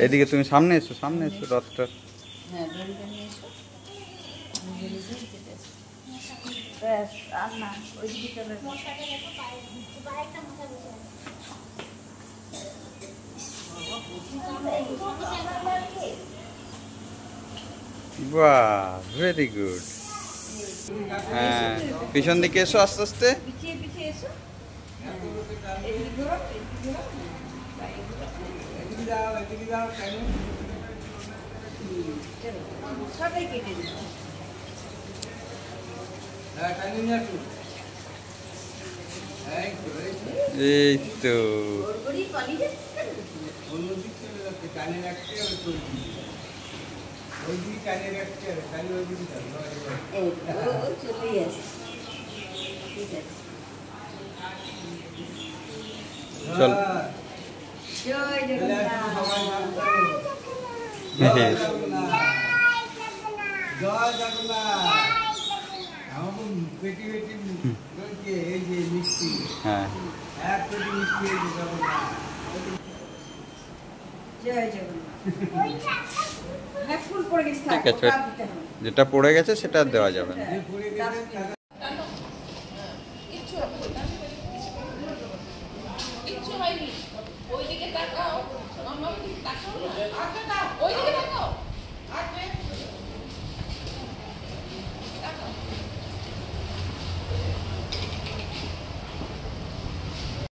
এদিকে তুমি সামনে এসো রথটা। হ্যাঁ দড়িটা নিয়ে এসো। আর না ওইদিকে চলে বাহ, ভেরি গুড। হ্যাঁ, পিছন দিকে এসো আস্তে আস্তে। পিছিয়ে পিছিয়ে এসো। সবাই কেটে দিচ্ছি। এই তো চলেই আছে। ঠিক আছে, চল। জয় জগন্নাথ। জয় জগন্নাথ। আমার পেটি পেটি বলছে এই যে মিষ্টি, হ্যাঁ, এক পেটি মিষ্টি এই যে জগন্নাথ। জয় জগন্নাথ। হ্যাঁ ফুল পড়ে গেছে, ঠিক আছে, যেটা পড়ে গেছে সেটা আর দেওয়া যাবে না। যে পড়ে গেছে তারা কিচ্ছু হয়নি, ওইদিকে তাকাও, আমার দিকে তাকাও না।